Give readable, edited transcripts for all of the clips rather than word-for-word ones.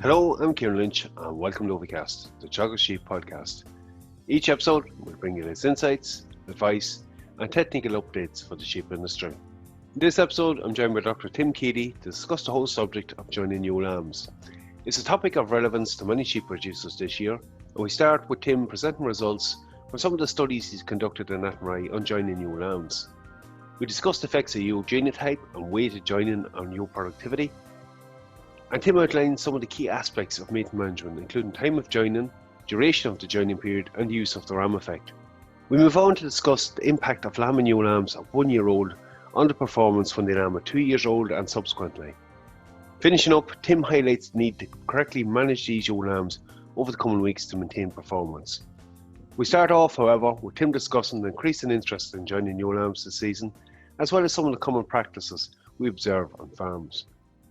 Hello, I'm Ciaran Lynch and welcome to OviCast, the Teagasc Sheep podcast. Each episode will bring you its insights, advice and technical updates for the sheep industry. In this episode, I'm joined by Dr. Tim Keady to discuss the whole subject of joining new lambs. It's a topic of relevance to many sheep producers this year, and we start with Tim presenting results from some of the studies he's conducted in Athenry on joining new lambs. We discussed the effects of ewe genotype and weighted joining on ewe productivity. And Tim outlined some of the key aspects of mating management, including time of joining, duration of the joining period, and the use of the ram effect. We move on to discuss the impact of lamb and ewe lambs of 1 year old on the performance when they lamb at 2 years old and subsequently. Finishing up, Tim highlights the need to correctly manage these ewe lambs over the coming weeks to maintain performance. We start off, however, with Tim discussing the increasing interest in joining ewe lambs this season, as well as some of the common practices we observe on farms.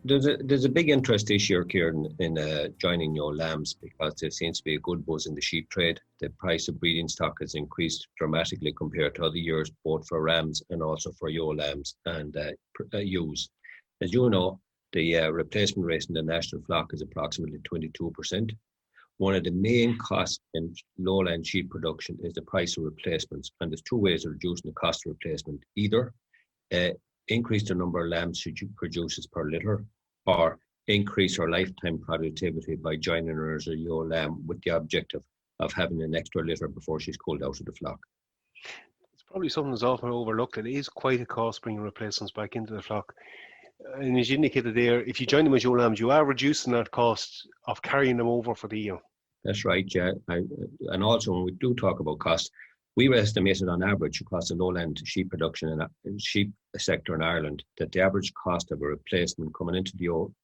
There's a big interest this year, Ciaran, in joining your lambs because there seems to be a good buzz in the sheep trade. The price of breeding stock has increased dramatically compared to other years, both for rams and also for ewe lambs and ewes. As you know, the replacement rate in the national flock is approximately 22%. One of the main costs in lowland sheep production is the price of replacements, and there's two ways of reducing the cost of replacement. Either increase the number of lambs she produces per litter, or increase her lifetime productivity by joining her as a ewe lamb with the objective of having an extra litter before she's culled out of the flock. It's probably something that's often overlooked. It is quite a cost bringing replacements back into the flock. And as you indicated there, if you join them as ewe lambs, you are reducing that cost of carrying them over for the year. That's right, yeah. And also when we do talk about cost, we estimated on average across the lowland sheep production and sheep sector in Ireland that the average cost of a replacement coming into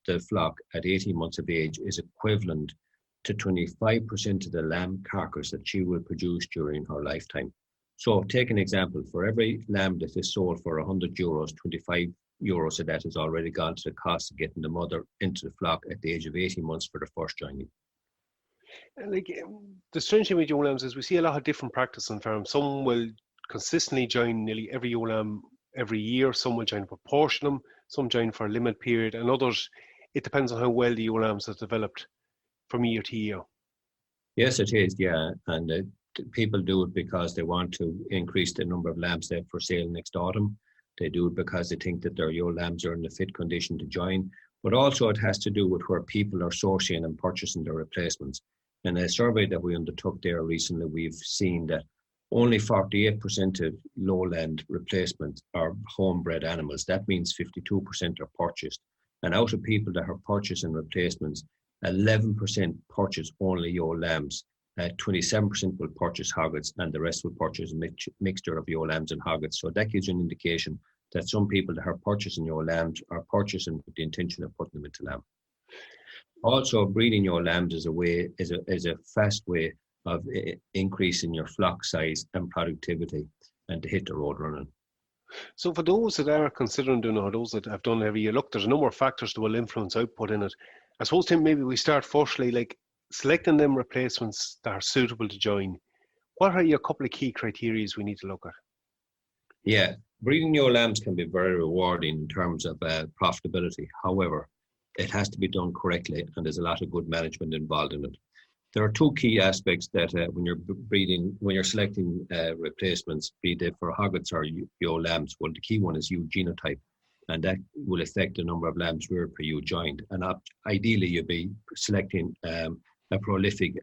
the flock at 18 months of age is equivalent to 25% of the lamb carcass that she will produce during her lifetime. So take an example, for every lamb that is sold for €100, 25 euros of that has already gone to the cost of getting the mother into the flock at the age of 18 months for the first joining. The strange thing with ewe lambs is we see a lot of different practice on farms. Some will consistently join nearly every ewe lamb every year. Some will join a proportion of them. Some join for a limited period, and others, it depends on how well the ewe lambs have developed from year to year. Yes, it is, yeah. And people do it because they want to increase the number of lambs they have for sale next autumn. They do it because they think that their ewe lambs are in a fit condition to join. But also it has to do with where people are sourcing and purchasing their replacements. In a survey that we undertook there recently, we've seen that only 48% of lowland replacements are homebred animals. That means 52% are purchased. And out of people that are purchasing replacements, 11% purchase only ewe lambs. 27% will purchase hoggets, and the rest will purchase a mixture of ewe lambs and hoggets. So that gives you an indication that some people that are purchasing ewe lambs are purchasing with the intention of putting them into lamb. Also, breeding your lambs is a fast way of increasing your flock size and productivity and to hit the road running. So for those that are considering doing it, or those that have done it every year, look, there's a number of factors that will influence output in it. I suppose, Tim, maybe we start firstly, like selecting them replacements that are suitable to join. What are your couple of key criteria we need to look at? Yeah, breeding your lambs can be very rewarding in terms of profitability. However, it has to be done correctly, and there's a lot of good management involved in it. There are two key aspects that when you're selecting replacements, be they for hoggets or ewe lambs. Well, the key one is ewe genotype, and that will affect the number of lambs reared per ewe joined. And ideally, you'll be selecting a prolific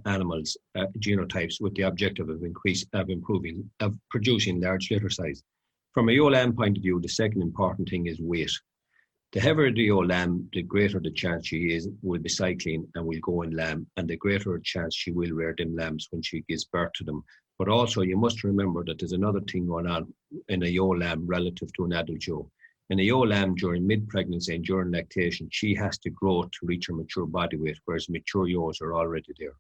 animals genotypes with the objective of producing large litter size. From a ewe lamb point of view, the second important thing is weight. The heavier the ewe lamb, the greater the chance she will be cycling and will go in lamb, and the greater chance she will rear them lambs when she gives birth to them. But also you must remember that there's another thing going on in a ewe lamb relative to an adult ewe. In a ewe lamb during mid-pregnancy and during lactation, she has to grow to reach her mature body weight, whereas mature ewes are already there.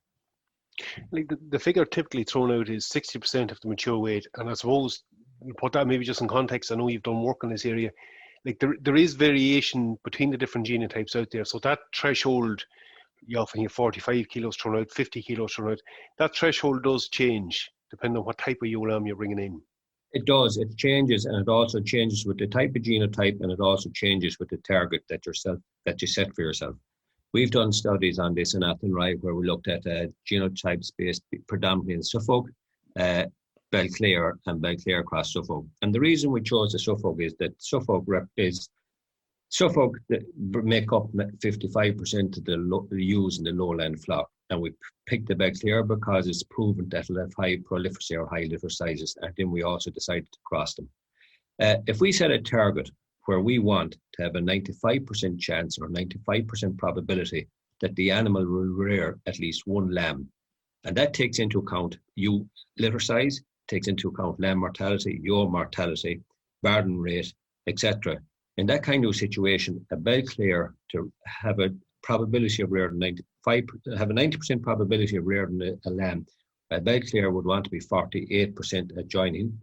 Like the figure typically thrown out is 60% of the mature weight, and I suppose you put that maybe just in context. I know you've done work in this area. Like there is variation between the different genotypes out there. So that threshold, you often hear 45 kilos thrown out, 50 kilos thrown out. That threshold does change depending on what type of ewe lamb you're bringing in. It does. It changes, and it also changes with the type of genotype, and it also changes with the target that you set for yourself. We've done studies on this in Athenry where we looked at genotypes based predominantly in Suffolk, Belclare and Belclare cross Suffolk. And the reason we chose the Suffolk is that Suffolk make up 55% of the ewes in the lowland flock. And we picked the Belclare because it's proven that it'll have high prolificity or high litter sizes. And then we also decided to cross them. If we set a target where we want to have a 95% chance or 95% probability that the animal will rear at least one lamb, and that takes into account ewe litter size, takes into account lamb mortality, ewe mortality, barden rate, etc. In that kind of situation, a Belclare to have a probability of rearing 90% probability of rearing a lamb, a Belclare would want to be 48% at joining.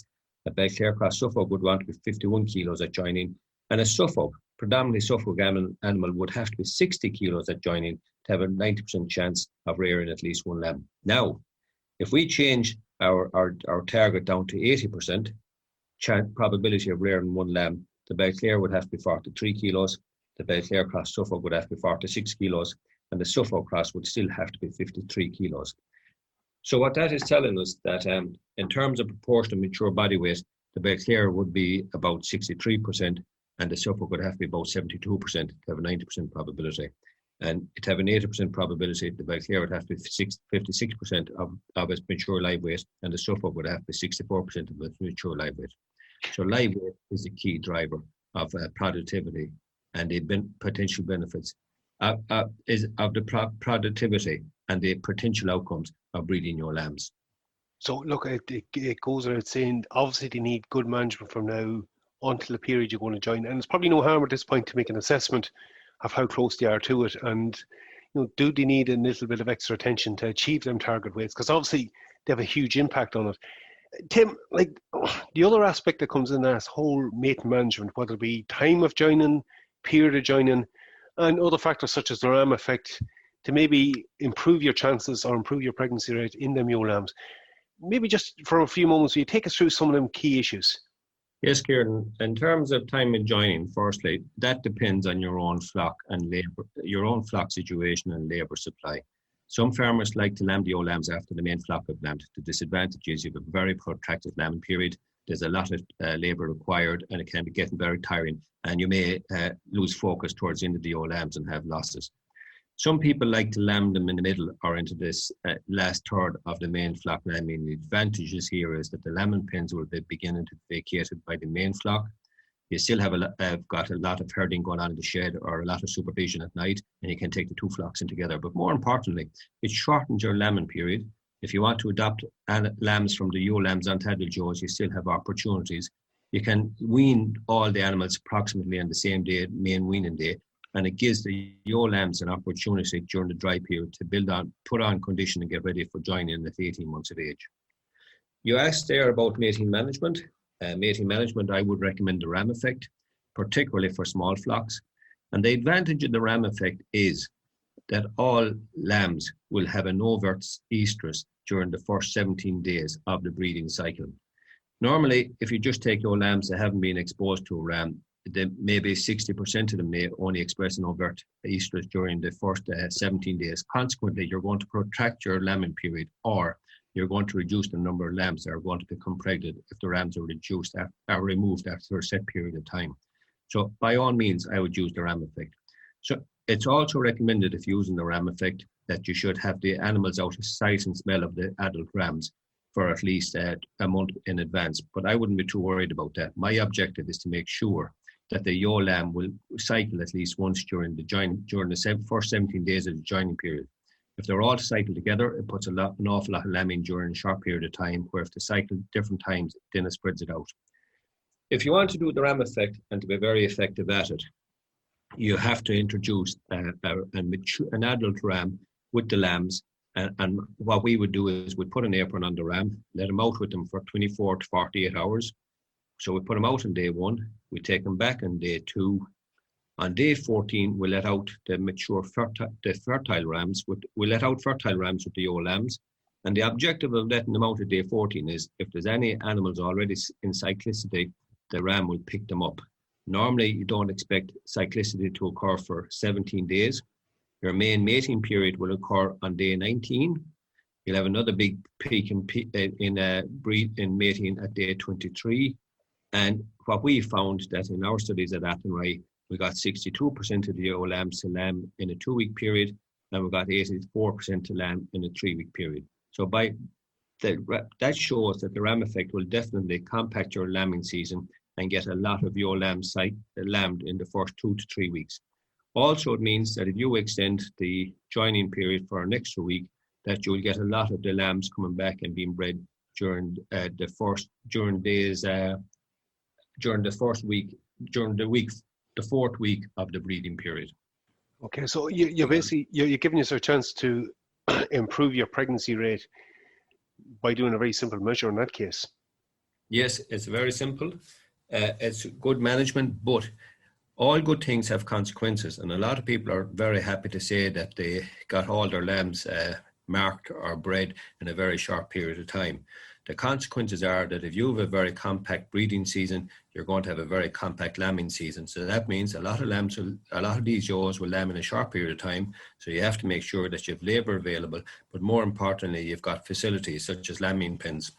A Belclare cross Suffolk would want to be 51 kilos at joining, and a Suffolk, predominantly Suffolk animal, would have to be 60 kilos at joining to have a 90% chance of rearing at least one lamb. Now, if we change our target down to 80% probability of rearing one lamb, the Belclare would have to be 43 kilos, the Belclare cross Suffolk would have to be 46 kilos, and the Suffolk cross would still have to be 53 kilos. So what that is telling us that in terms of proportion of mature body weight, the Belclare would be about 63%, and the Suffolk would have to be about 72% to have a 90% probability. And to have an 80% probability, the Belclare would have to be 56% of its mature live weight, and the Suffolk would have to be 64% of its mature live weight. So live weight is the key driver of productivity and the potential benefits of the productivity and the potential outcomes of breeding your lambs. So look, it goes without saying, obviously they need good management from now until the period you're going to join. And it's probably no harm at this point to make an assessment of how close they are to it. And do they need a little bit of extra attention to achieve them target weights? Because obviously they have a huge impact on it. Tim, like the other aspect that comes in that whole mating management, whether it be time of joining, period of joining, and other factors such as the ram effect, to maybe improve your chances or improve your pregnancy rate in them ewe lambs. Maybe just for a few moments, will you take us through some of them key issues? Yes, Ciaran. In terms of time of joining, firstly, that depends on your own flock and labour, your own flock situation and labour supply. Some farmers like to lamb the ewe lambs after the main flock have lambed. The disadvantage is you have a very protracted lambing period. There's a lot of labour required, and it can be getting very tiring, and you may lose focus towards the end of the ewe lambs and have losses. Some people like to lamb them in the middle or into this last third of the main flock lambing. The advantages here is that the lambing pens will be beginning to be vacated by the main flock. You still have got a lot of herding going on in the shed or a lot of supervision at night, and you can take the two flocks in together. But more importantly, it shortens your lambing period. If you want to adopt lambs from the ewe lambs onto adult ewes, you still have opportunities. You can wean all the animals approximately on the same day, main weaning day, and it gives the ewe lambs an opportunity during the dry period to put on condition and get ready for joining at 18 months of age. You asked there about mating management. Mating management, I would recommend the ram effect, particularly for small flocks. And the advantage of the ram effect is that all lambs will have an overt estrus during the first 17 days of the breeding cycle. Normally, if you just take your lambs that haven't been exposed to a ram, then maybe 60% of them may only express an overt estrus during the first 17 days. Consequently, you're going to protract your lambing period, or you're going to reduce the number of lambs that are going to become pregnant if the rams are removed after a set period of time. So by all means, I would use the ram effect. So it's also recommended, if using the ram effect, that you should have the animals out of sight and smell of the adult rams for at least a month in advance. But I wouldn't be too worried about that. My objective is to make sure that the ewe lamb will cycle at least once during the first 17 days of the joining period. If they're all cycled together, it puts an awful lot of lambing during a short period of time, where if they cycle different times, then it spreads it out. If you want to do the ram effect and to be very effective at it, you have to introduce an adult ram with the lambs. And what we would do is we'd put an apron on the ram, let them out with them for 24 to 48 hours. So we put them out on day 1, we take them back on day 2. On day 14, we let out the mature fertile rams. We let out fertile rams with the ewe lambs. And the objective of letting them out at day 14 is if there's any animals already in cyclicity, the ram will pick them up. Normally, you don't expect cyclicity to occur for 17 days. Your main mating period will occur on day 19. You'll have another big peak in mating at day 23. And what we found that in our studies at Athenry, we got 62% of the ewe lambs to lamb in a 2-week period, and we got 84% to lamb in a 3-week period. So that shows that the ram effect will definitely compact your lambing season and get a lot of your lambs lambed in the first 2 to 3 weeks. Also, it means that if you extend the joining period for an extra week, that you'll get a lot of the lambs coming back and being bred during the fourth week of the breeding period. Okay, so you're giving us a chance to improve your pregnancy rate by doing a very simple measure in that case. Yes, it's very simple. It's good management, but all good things have consequences, and a lot of people are very happy to say that they got all their lambs marked or bred in a very short period of time. The consequences are that if you have a very compact breeding season, you're going to have a very compact lambing season. So that means a lot of these ewes will lamb in a short period of time. So you have to make sure that you have labour available, but more importantly, you've got facilities such as lambing pens.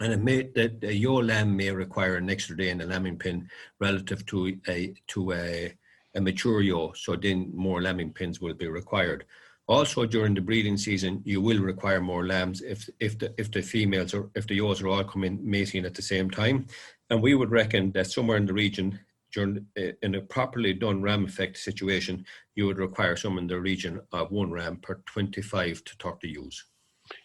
And a ewe lamb may require an extra day in the lambing pen relative to a mature ewe. So then more lambing pens will be required. Also, during the breeding season, you will require more lambs if the females or if the ewes are all coming mating at the same time. And we would reckon that somewhere in the region, in a properly done ram effect situation, you would require somewhere in the region of 1 ram per 25 to 30 ewes.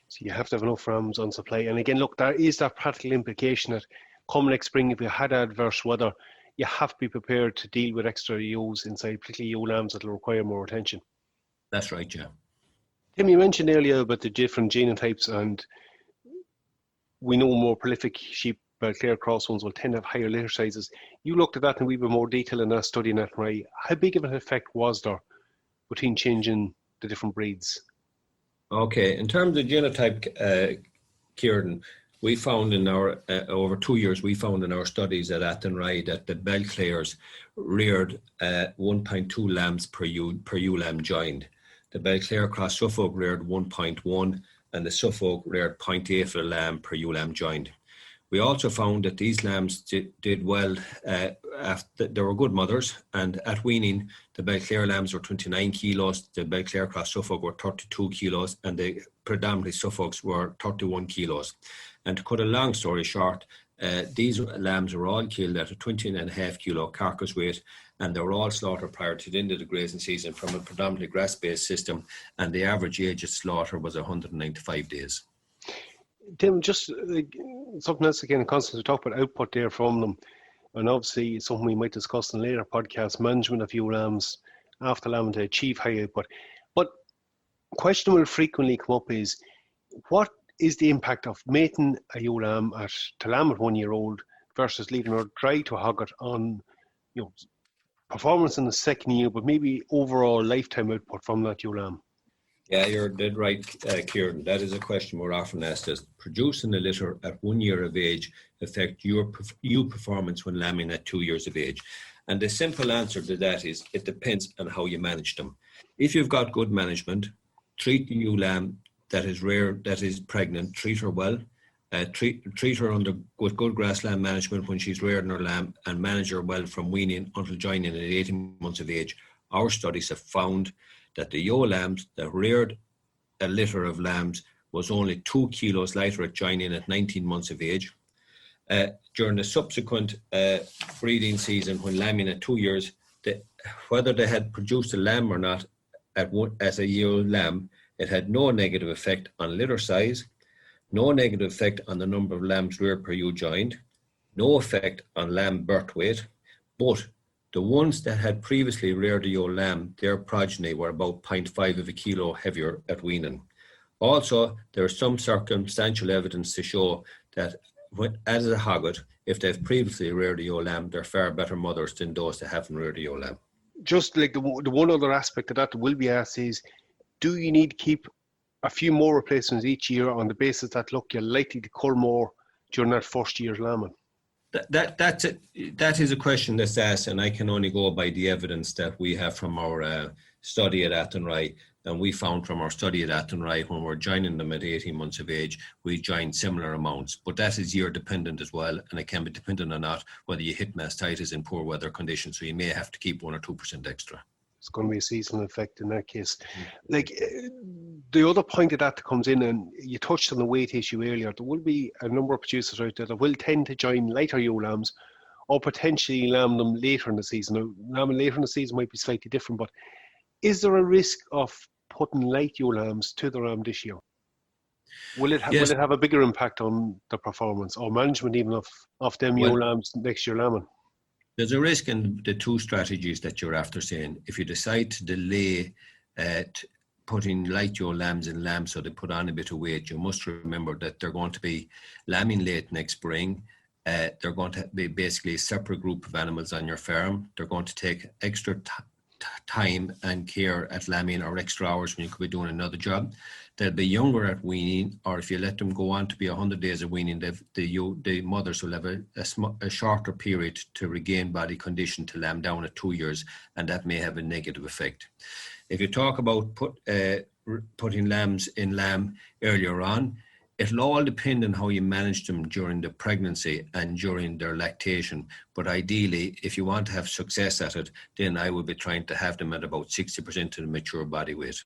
So you have to have enough rams on supply. And again, look, there is that practical implication that come next spring, if you had adverse weather, you have to be prepared to deal with extra ewes inside, particularly ewe lambs that will require more attention. That's right, yeah. Tim, you mentioned earlier about the different genotypes, and we know more prolific sheep, Belclare cross ones, will tend to have higher litter sizes. You looked at that in a wee bit more detail in that study in Athenry. How big of an effect was there between changing the different breeds? Okay, in terms of genotype, Ciaran, we found in our, over 2 years, we found in our studies at Athenry that the Belclares reared 1.2 lambs per ewe lamb joined. The Belclare cross Suffolk reared 1.1 and the Suffolk reared 0.8 for a lamb per ewe lamb joined. We also found that these lambs did well, they were good mothers, and at weaning, the Belclare lambs were 29 kilos, the Belclare cross Suffolk were 32 kilos, and the predominantly Suffolks were 31 kilos. And to cut a long story short, these lambs were all killed at a 20.5 kilo carcass weight, and they were all slaughtered prior to the end of the grazing season from a predominantly grass-based system, and the average age of slaughter was 195 days. Tim, just something else again, constantly talk about output there from them, and obviously something we might discuss in later podcasts, management of ewe lambs after lambing to achieve high output. But a question will frequently come up is, what is the impact of mating a ewe lamb to lamb at 1 year old versus leaving her dry to hog it on, performance in the second year, but maybe overall lifetime output from that ewe lamb? Yeah, you're dead right, Ciaran. That is a question we're often asked. Does producing a litter at 1 year of age affect your performance when lambing at 2 years of age? And the simple answer to that is it depends on how you manage them. If you've got good management, treat the ewe lamb that is rare, that is pregnant, treat her well. Treat her with good grassland management when she's rearing her lamb, and manage her well from weaning until joining at 18 months of age. Our studies have found that the ewe lambs that reared a litter of lambs was only 2 kilos lighter at joining at 19 months of age. During the subsequent breeding season, when lambing at 2 years, whether they had produced a lamb or not as a ewe lamb, it had no negative effect on litter size, no negative effect on the number of lambs reared per ewe joined, no effect on lamb birth weight, but the ones that had previously reared a ewe lamb, their progeny were about 0.5 of a kilo heavier at weaning. Also, there is some circumstantial evidence to show that as a hogget, if they've previously reared a ewe lamb, they're far better mothers than those that haven't reared a ewe lamb. Just like the one other aspect of that will be asked is, do you need to keep a few more replacements each year on the basis that, look, you're likely to cull more during that first year's lambing? That is a question that's asked, and I can only go by the evidence that we have from our study at Athenry, and we found from our study at Athenry, when we're joining them at 18 months of age, we joined similar amounts. But that is year dependent as well, and it can be dependent on not whether you hit mastitis in poor weather conditions, so you may have to keep 1 or 2% extra. It's going to be a seasonal effect in that case. Like the other point of that comes in, and you touched on the weight issue earlier, there will be a number of producers out there that will tend to join lighter ewe lambs or potentially lamb them later in the season. Now, lambing later in the season might be slightly different, but is there a risk of putting light ewe lambs to the ram this year? Will it have a bigger impact on the performance or management even of them ewe lambs next year lambing? There's a risk in the two strategies that you're after saying. If you decide to delay putting light ewe lambs in lambs so they put on a bit of weight, you must remember that they're going to be lambing late next spring. They're going to be basically a separate group of animals on your farm. They're going to take extra time and care at lambing, or extra hours when you could be doing another job. They'll be younger at weaning, or if you let them go on to be 100 days of weaning, the mothers will have a shorter period to regain body condition to lamb down at 2 years, and that may have a negative effect. If you talk about putting lambs in lamb earlier on, it'll all depend on how you manage them during the pregnancy and during their lactation. But ideally, if you want to have success at it, then I would be trying to have them at about 60% of the mature body weight.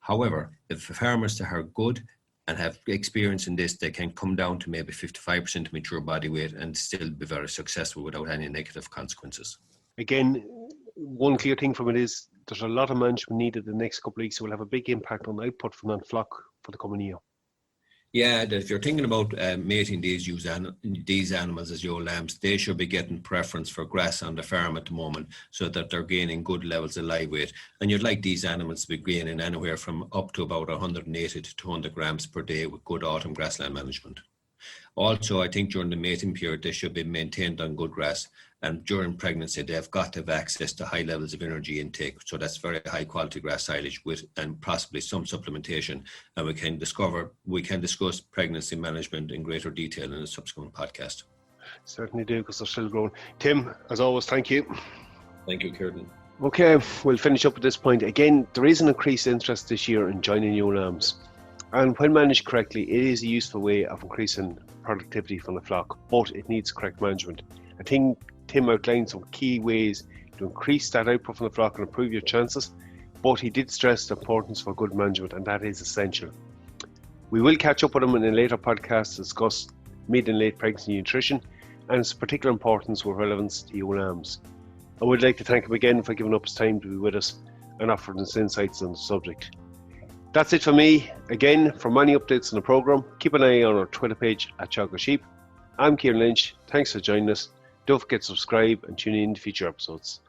However, if farmers are good and have experience in this, they can come down to maybe 55% of mature body weight and still be very successful without any negative consequences. Again, one clear thing from it is there's a lot of management needed the next couple of weeks, so will have a big impact on the output from that flock for the coming year. Yeah, if you're thinking about mating these animals as ewe lambs, they should be getting preference for grass on the farm at the moment so that they're gaining good levels of live weight. And you'd like these animals to be gaining anywhere from up to about 180 to 200 grams per day with good autumn grassland management. Also, I think during the mating period, they should be maintained on good grass. And during pregnancy, they've got to have access to high levels of energy intake. So that's very high quality grass silage with, and possibly some supplementation. And we can discuss pregnancy management in greater detail in a subsequent podcast. Certainly do, because they're still growing. Tim, as always, thank you. Thank you, Ciaran. Okay, we'll finish up at this point. Again, there is an increased interest this year in joining ewe lambs. And when managed correctly, it is a useful way of increasing productivity from the flock, but it needs correct management. I think Tim outlined some key ways to increase that output from the flock and improve your chances, but he did stress the importance for good management, and that is essential. We will catch up with him in a later podcast to discuss mid and late pregnancy nutrition and its particular importance with relevance to ewe lambs. I would like to thank him again for giving up his time to be with us and offering us insights on the subject. That's it for me. Again, for many updates on the programme, keep an eye on our Twitter page at Teagasc Sheep. I'm Ciaran Lynch. Thanks for joining us. Don't forget to subscribe and tune in to future episodes.